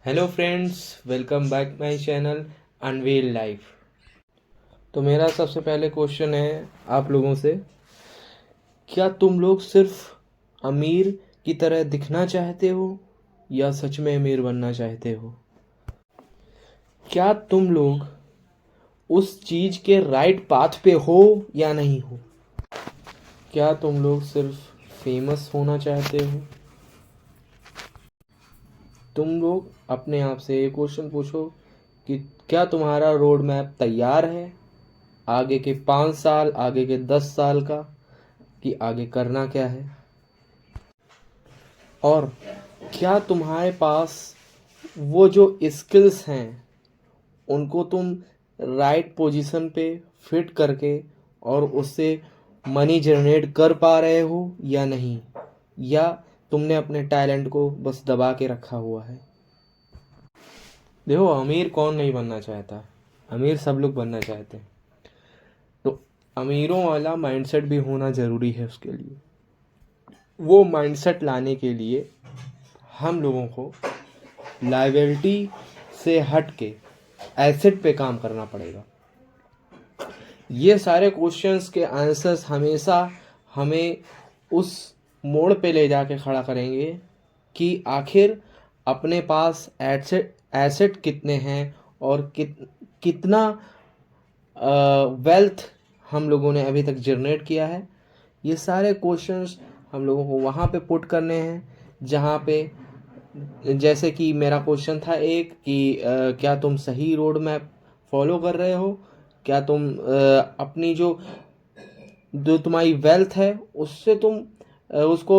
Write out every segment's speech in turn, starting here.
Hello friends, welcome back my channel unveil life. तो मेरा सबसे पहले क्वेश्चन है आप लोगों से, क्या तुम लोग सिर्फ अमीर की तरह दिखना चाहते हो या सच में अमीर बनना चाहते हो? क्या तुम लोग उस चीज़ के राइट पाथ पे हो या नहीं हो? क्या तुम लोग सिर्फ फेमस होना चाहते हो? तुम लोग अपने आप से ये क्वेश्चन पूछो कि क्या तुम्हारा रोड मैप तैयार है आगे के 5 साल, आगे के 10 साल का, कि आगे करना क्या है? और क्या तुम्हारे पास वो जो स्किल्स हैं उनको तुम राइट पोजीशन पे फिट करके और उससे मनी जनरेट कर पा रहे हो या नहीं, या तुमने अपने टैलेंट को बस दबा के रखा हुआ है? देखो, अमीर कौन नहीं बनना चाहता? अमीर सब लोग बनना चाहते हैं। तो अमीरों वाला माइंडसेट भी होना ज़रूरी है उसके लिए। वो माइंडसेट लाने के लिए हम लोगों को लायबिलिटी से हट के एसेट पे काम करना पड़ेगा। ये सारे क्वेश्चंस के आंसर्स हमेशा हमें उस मोड़ पे ले जाके खड़ा करेंगे कि आखिर अपने पास एसेट एसेट कितने हैं और कितना वेल्थ हम लोगों ने अभी तक जनरेट किया है। ये सारे क्वेश्चंस हम लोगों को वहाँ पे पुट करने हैं जहाँ पे, जैसे कि मेरा क्वेश्चन था एक कि क्या तुम सही रोड मैप फॉलो कर रहे हो? क्या तुम अपनी जो जो तुम्हारी वेल्थ है उससे तुम उसको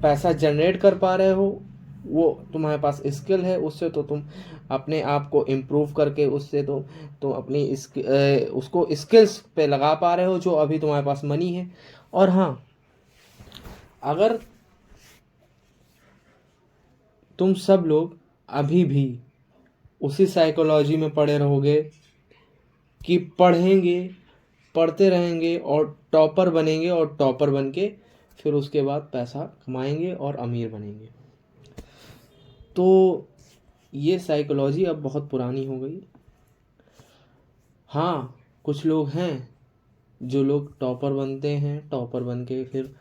पैसा जनरेट कर पा रहे हो? वो तुम्हारे पास स्किल है, उससे तो तुम अपने आप को इम्प्रूव करके उससे तो तुम अपनी उसको स्किल्स पे लगा पा रहे हो जो अभी तुम्हारे पास मनी है। और हाँ, अगर तुम सब लोग अभी भी उसी साइकोलॉजी में पड़े रहोगे कि पढ़ेंगे, पढ़ते रहेंगे और टॉपर बनेंगे और टॉपर बन के फिर उसके बाद पैसा कमाएंगे और अमीर बनेंगे, तो ये साइकोलॉजी अब बहुत पुरानी हो गई। हाँ, कुछ लोग हैं जो लोग टॉपर बनते हैं, टॉपर बन के फिर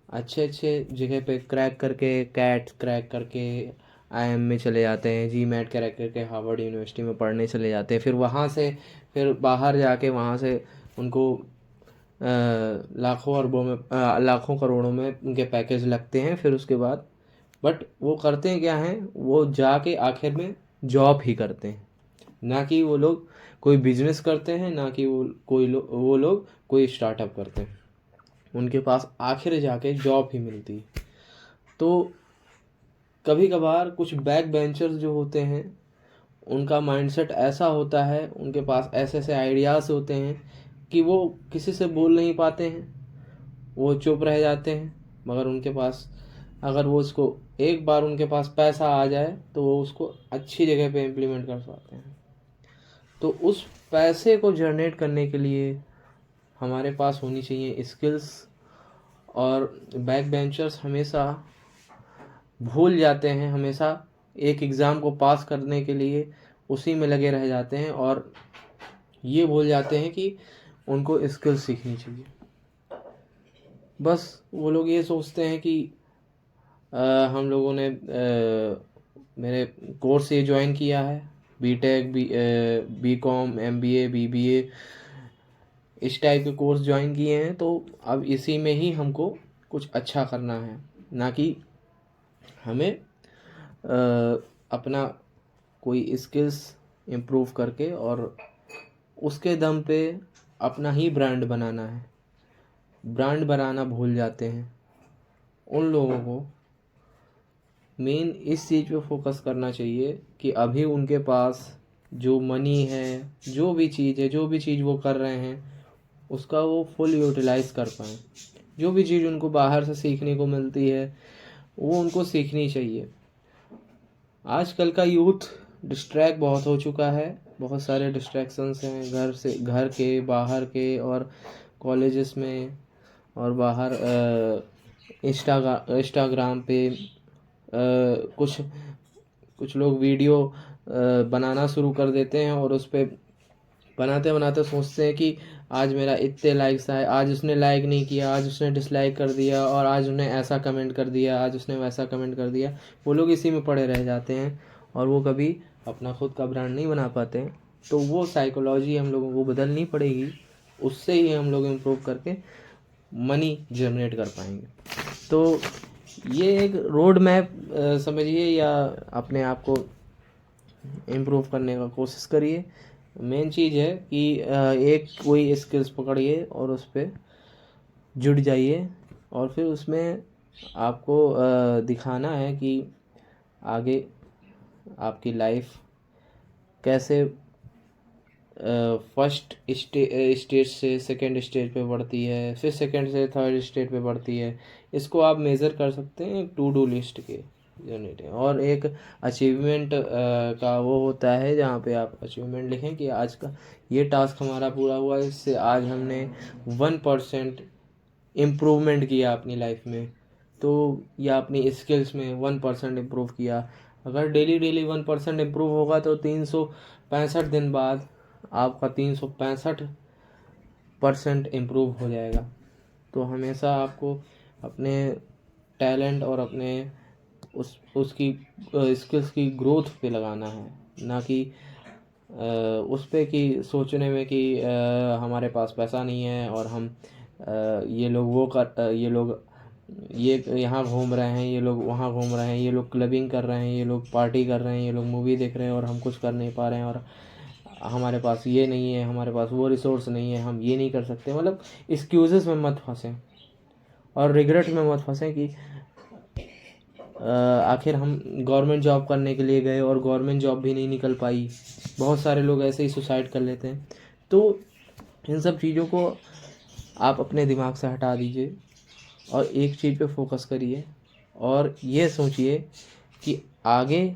अच्छे अच्छे जगह पे क्रैक करके, कैट क्रैक करके आईएम में चले जाते हैं, जी मैट क्रैक करके हार्वर्ड यूनिवर्सिटी में पढ़ने चले जाते हैं। फिर वहाँ से फिर बाहर जाके वहाँ से उनको लाखों अरबों में लाखों करोड़ों में उनके पैकेज लगते हैं। फिर उसके बाद बट वो करते हैं क्या हैं, वो जाके आखिर में जॉब ही करते हैं, ना कि वो लोग कोई बिजनेस करते हैं, ना कि वो लोग कोई स्टार्टअप करते हैं। उनके पास आखिर जाके जॉब ही मिलती है। तो कभी कभार कुछ बैक बेंचर्स जो होते हैं उनका माइंडसेट ऐसा होता है, उनके पास ऐसे ऐसे आइडियाज़ होते हैं कि वो किसी से बोल नहीं पाते हैं, वो चुप रह जाते हैं। मगर उनके पास अगर वो उसको एक बार उनके पास पैसा आ जाए तो वो उसको अच्छी जगह पे इम्प्लीमेंट कर पाते हैं। तो उस पैसे को जनरेट करने के लिए हमारे पास होनी चाहिए स्किल्स। और बैक बेंचर्स हमेशा भूल जाते हैं, हमेशा एक एग्ज़ाम को पास करने के लिए उसी में लगे रह जाते हैं और ये भूल जाते हैं कि उनको स्किल्स सीखनी चाहिए। बस वो लोग ये सोचते हैं कि हम लोगों ने मेरे कोर्स ये ज्वाइन किया है, बीटेक, बीकॉम, एमबीए, बीबीए, इस टाइप के कोर्स ज्वाइन किए हैं, तो अब इसी में ही हमको कुछ अच्छा करना है, ना कि हमें अपना कोई स्किल्स इम्प्रूव करके और उसके दम पे अपना ही ब्रांड बनाना है। ब्रांड बनाना भूल जाते हैं। उन लोगों को मेन इस चीज़ पे फोकस करना चाहिए कि अभी उनके पास जो मनी है, जो भी चीज़ है, जो भी चीज़ वो कर रहे हैं उसका वो फुल यूटिलाइज कर पाएँ। जो भी चीज़ उनको बाहर से सीखने को मिलती है वो उनको सीखनी चाहिए। आजकल का यूथ डिस्ट्रैक्ट बहुत हो चुका है, बहुत सारे डिस्ट्रैक्शंस हैं, घर से, घर के, बाहर के और कॉलेजेस में और बाहर इंस्टाग्राम पे कुछ कुछ लोग वीडियो बनाना शुरू कर देते हैं और उस पे बनाते बनाते सोचते हैं कि आज मेरा इतने लाइक्स आए, आज उसने लाइक नहीं किया, आज उसने डिसलाइक कर दिया, और आज उसने ऐसा कमेंट कर दिया, आज उसने वैसा कमेंट कर दिया। वो लोग इसी में पड़े रह जाते हैं और वो कभी अपना खुद का ब्रांड नहीं बना पाते हैं। तो वो साइकोलॉजी हम लोगों को बदलनी पड़ेगी, उससे ही हम लोग इम्प्रूव करके मनी जनरेट कर पाएंगे। तो ये एक रोड मैप समझिए, या अपने आप को इम्प्रूव करने का कोशिश करिए। मेन चीज़ है कि एक कोई स्किल्स पकड़िए और उस पर जुड़ जाइए, और फिर उसमें आपको दिखाना है कि आगे आपकी लाइफ कैसे फर्स्ट स्टेज से सेकंड स्टेज पे बढ़ती है, फिर सेकंड से थर्ड स्टेज पे बढ़ती है। इसको आप मेज़र कर सकते हैं एक टू डू लिस्ट के यूनिट है। और एक अचीवमेंट का वो होता है जहाँ पे आप अचीवमेंट लिखें कि आज का ये टास्क हमारा पूरा हुआ, इससे आज हमने 1% इम्प्रूवमेंट किया अपनी लाइफ में, तो या अपनी स्किल्स में 1% इम्प्रूव किया। अगर डेली डेली 1% इम्प्रूव होगा तो 365 दिन बाद आपका 365% इम्प्रूव हो जाएगा। तो हमेशा आपको अपने टैलेंट और अपने उसकी स्किल्स की ग्रोथ पे लगाना है, ना कि उस पे कि सोचने में कि हमारे पास पैसा नहीं है और हम ये लोग ये लोग ये यहाँ घूम रहे हैं, ये लोग वहाँ घूम रहे हैं, ये लोग क्लबिंग कर रहे हैं, ये लोग पार्टी कर रहे हैं, ये लोग मूवी देख रहे हैं और हम कुछ कर नहीं पा रहे हैं, और हमारे पास ये नहीं है, हमारे पास वो रिसोर्स नहीं है, हम ये नहीं कर सकते। मतलब एक्सक्यूज़ेस में मत फंसें और रिग्रेट में मत फंसें कि आखिर हम गवर्नमेंट जॉब करने के लिए गए और गवर्नमेंट जॉब भी नहीं निकल पाई। बहुत सारे लोग ऐसे ही सुसाइड कर लेते हैं। तो इन सब चीज़ों को आप अपने दिमाग से हटा दीजिए और एक चीज़ पे फोकस करिए और ये सोचिए कि आगे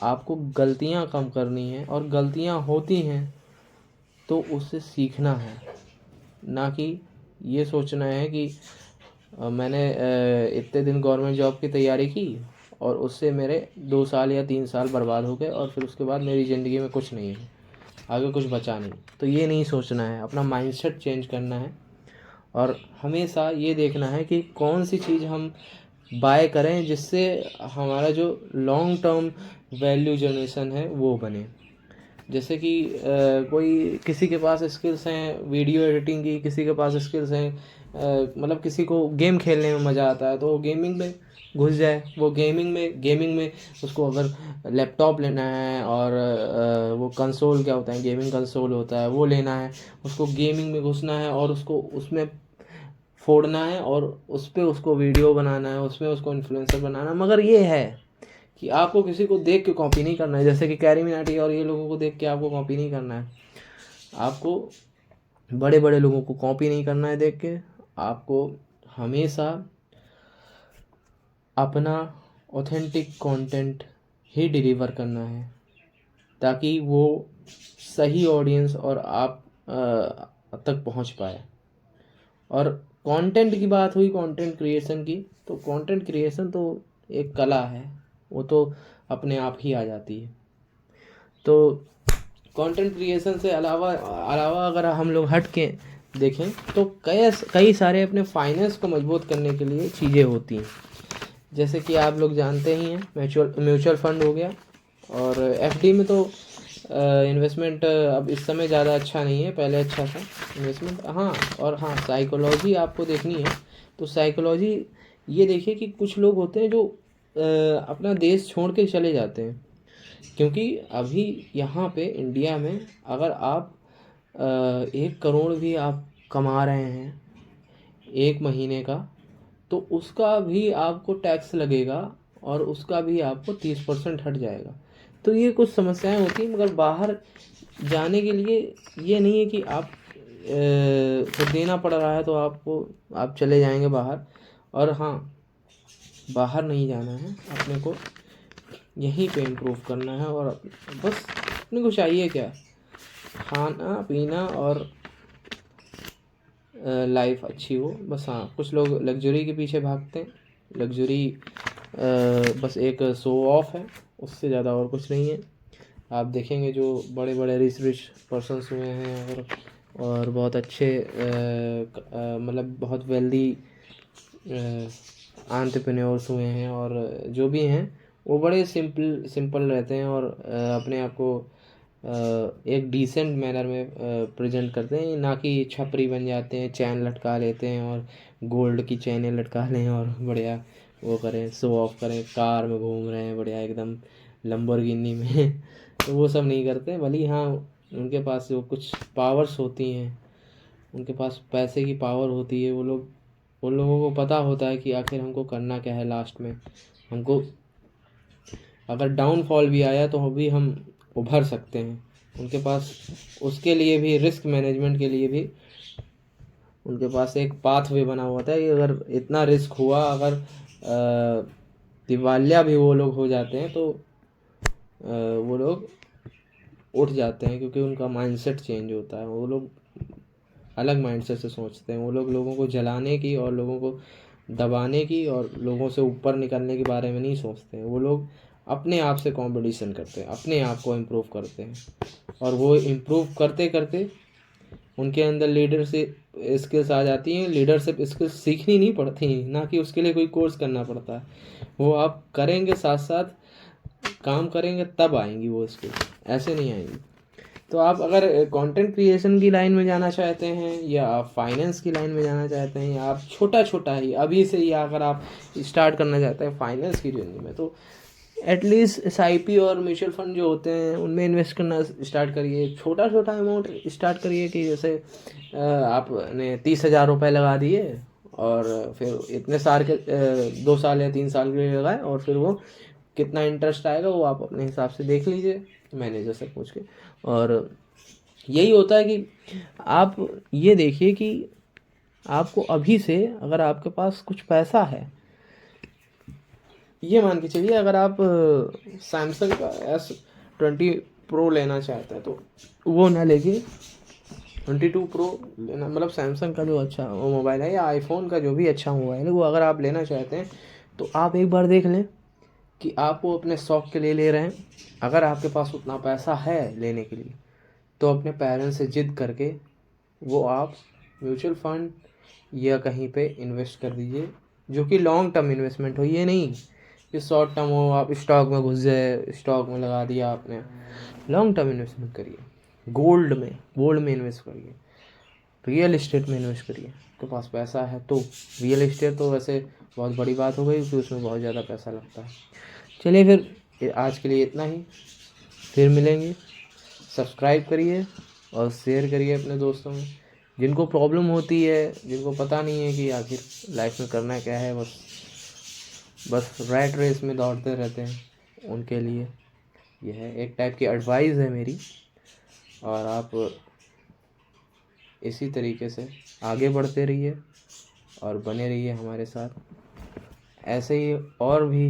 आपको गलतियां कम करनी है, और गलतियां होती हैं तो उससे सीखना है, ना कि ये सोचना है कि मैंने इतने दिन गवर्नमेंट जॉब की तैयारी की और उससे मेरे 2 साल या 3 साल बर्बाद हो गए और फिर उसके बाद मेरी ज़िंदगी में कुछ नहीं है, आगे कुछ बचा नहीं। तो ये नहीं सोचना है, अपना माइंडसेट चेंज करना है और हमेशा ये देखना है कि कौन सी चीज़ हम बाय करें जिससे हमारा जो लॉन्ग टर्म वैल्यू जनरेशन है वो बने। जैसे कि कोई किसी के पास स्किल्स हैं वीडियो एडिटिंग की, किसी के पास स्किल्स हैं मतलब किसी को गेम खेलने में मज़ा आता है तो वो गेमिंग में घुस जाए। वो गेमिंग में उसको अगर लैपटॉप लेना है और वो कंसोल क्या होता है, गेमिंग कंसोल होता है, वो लेना है, उसको गेमिंग में घुसना है और उसको उसमें फोड़ना है और उस पर उसको वीडियो बनाना है, उसमें उसको इन्फ्लुएंसर बनाना है। मगर ये है कि आपको किसी को देख के कॉपी नहीं करना है, जैसे कि कैरी मिनाटी और ये लोगों को देख के आपको कॉपी नहीं करना है। आपको बड़े बड़े लोगों को कॉपी नहीं करना है देख के, आपको हमेशा अपना ऑथेंटिक कंटेंट ही डिलीवर करना है ताकि वो सही ऑडियंस और आप तक पहुंच पाए। और कंटेंट की बात हुई कंटेंट क्रिएशन की, तो कंटेंट क्रिएशन तो एक कला है, वो तो अपने आप ही आ जाती है। तो कंटेंट क्रिएशन से अलावा अगर हम लोग हट के देखें तो कई सारे अपने फाइनेंस को मजबूत करने के लिए चीज़ें होती हैं। जैसे कि आप लोग जानते ही हैं म्यूचुअल फंड हो गया, और एफडी में तो इन्वेस्टमेंट अब इस समय ज़्यादा अच्छा नहीं है, पहले अच्छा था इन्वेस्टमेंट। हाँ, और हाँ, साइकोलॉजी आपको देखनी है तो साइकोलॉजी ये देखिए कि कुछ लोग होते हैं जो अपना देश छोड़ के चले जाते हैं, क्योंकि अभी यहाँ पे इंडिया में अगर आप 1 करोड़ भी आप कमा रहे हैं 1 महीने का, तो उसका भी आपको टैक्स लगेगा और उसका भी आपको 30% हट जाएगा। तो ये कुछ समस्याएं होती हैं, मगर बाहर जाने के लिए ये नहीं है कि आप को देना पड़ रहा है तो आप चले जाएंगे बाहर। और हाँ, बाहर नहीं जाना है, अपने को यहीं पे इम्प्रूव करना है। और बस अपने को चाहिए क्या, खाना पीना और लाइफ अच्छी हो बस। हाँ, कुछ लोग लग्जरी के पीछे भागते हैं, लग्जरी बस एक शो ऑफ है, उससे ज़्यादा और कुछ नहीं है। आप देखेंगे जो बड़े बड़े रिच पर्सन्स हुए हैं और बहुत अच्छे मतलब बहुत वेल्दी एंटरप्रेन्योर्स हुए हैं और जो भी हैं वो बड़े सिंपल रहते हैं और अपने आप को एक डिसेंट मैनर में प्रेजेंट करते हैं, ना कि छपरी बन जाते हैं, चैन लटका लेते हैं और गोल्ड की चैनें लटका लें और बढ़िया वो करें, शो ऑफ करें, कार में घूम रहे हैं बढ़िया एकदम लंबोर्गिनी में तो वो सब नहीं करते। भले हाँ उनके पास जो कुछ पावर्स होती हैं, उनके पास पैसे की पावर होती है, उन लोगों को पता होता है कि आखिर हमको करना क्या है। लास्ट में हमको अगर डाउनफॉल भी आया तो भी हम उभर सकते हैं। उनके पास उसके लिए भी रिस्क मैनेजमेंट के लिए भी उनके पास एक पाथवे बना हुआ था कि अगर इतना रिस्क हुआ, अगर दिवालिया भी वो लोग हो जाते हैं तो वो लोग उठ जाते हैं, क्योंकि उनका माइंडसेट चेंज होता है। वो लोग अलग माइंडसेट से सोचते हैं। वो लोग लोगों को जलाने की और लोगों को दबाने की और लोगों से ऊपर निकलने के बारे में नहीं सोचते हैं। वो लोग अपने आप से कंपटीशन करते हैं, अपने आप को इम्प्रूव करते हैं और वो इम्प्रूव करते करते उनके अंदर लीडरशिप स्किल्स आ जाती हैं। लीडरशिप स्किल्स सीखनी नहीं पड़ती हैं, ना कि उसके लिए कोई कोर्स करना पड़ता है। वो आप करेंगे, साथ साथ काम करेंगे तब आएंगी वो स्किल्स, ऐसे नहीं आएंगी। तो आप अगर कंटेंट क्रिएशन की लाइन में जाना चाहते हैं या आप फाइनेंस की लाइन में जाना चाहते हैं या आप छोटा छोटा ही अभी से ही अगर आप स्टार्ट करना चाहते हैं फाइनेंस की जर्नी में, तो एटलीस्ट SIP और म्यूचुअल फंड जो होते हैं उनमें इन्वेस्ट करना स्टार्ट करिए। छोटा छोटा अमाउंट स्टार्ट करिए कि जैसे आपने 30,000 रुपये लगा दिए और फिर इतने साल के 2 साल या 3 साल के लिए लगाए और फिर वो कितना इंटरेस्ट आएगा वो आप अपने हिसाब से देख लीजिए मैनेजर से पूछ के। और यही होता है कि आप ये देखिए कि आपको अभी से अगर आपके पास कुछ पैसा है, ये मान के चलिए अगर आप सैमसंग का S20 प्रो लेना चाहते हैं तो वो ना लेके 22 प्रो लेना, मतलब सैमसंग का जो अच्छा वो मोबाइल है या आईफोन का जो भी अच्छा मोबाइल है वो अगर आप लेना चाहते हैं तो आप एक बार देख लें कि आप वो अपने शौक के लिए ले रहे हैं। अगर आपके पास उतना पैसा है लेने के लिए तो अपने पेरेंट्स से जिद करके वो आप म्यूचुअल फंड या कहीं पे इन्वेस्ट कर दीजिए, जो कि लॉन्ग टर्म इन्वेस्टमेंट हो। ये नहीं कि शॉर्ट टर्म हो, आप स्टॉक में घुस गए, स्टॉक में लगा दिया आपने। लॉन्ग टर्म इन्वेस्टमेंट करिए, गोल्ड में इन्वेस्ट करिए, रियल इस्टेट में इन्वेस्ट करिए। आपके पास पैसा है तो रियल इस्टेट तो वैसे बहुत बड़ी बात हो गई क्योंकि उसमें बहुत ज़्यादा पैसा लगता है। चलिए फिर आज के लिए इतना ही, फिर मिलेंगे। सब्सक्राइब करिए और शेयर करिए अपने दोस्तों में जिनको प्रॉब्लम होती है, जिनको पता नहीं है कि आखिर लाइफ में करना क्या है, बस रैट रेस में दौड़ते रहते हैं। उनके लिए यह है एक टाइप की एडवाइस है मेरी। और आप इसी तरीके से आगे बढ़ते रहिए और बने रहिए हमारे साथ। ऐसे ही और भी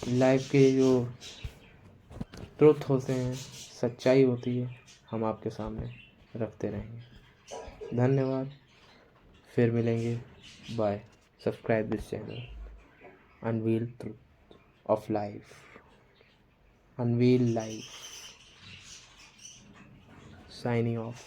लाइफ के जो ट्रुथ होते हैं, सच्चाई होती है, हम आपके सामने रखते रहेंगे। धन्यवाद, फिर मिलेंगे। Bye. Subscribe this channel unveil truth of life, unveil life. Signing of.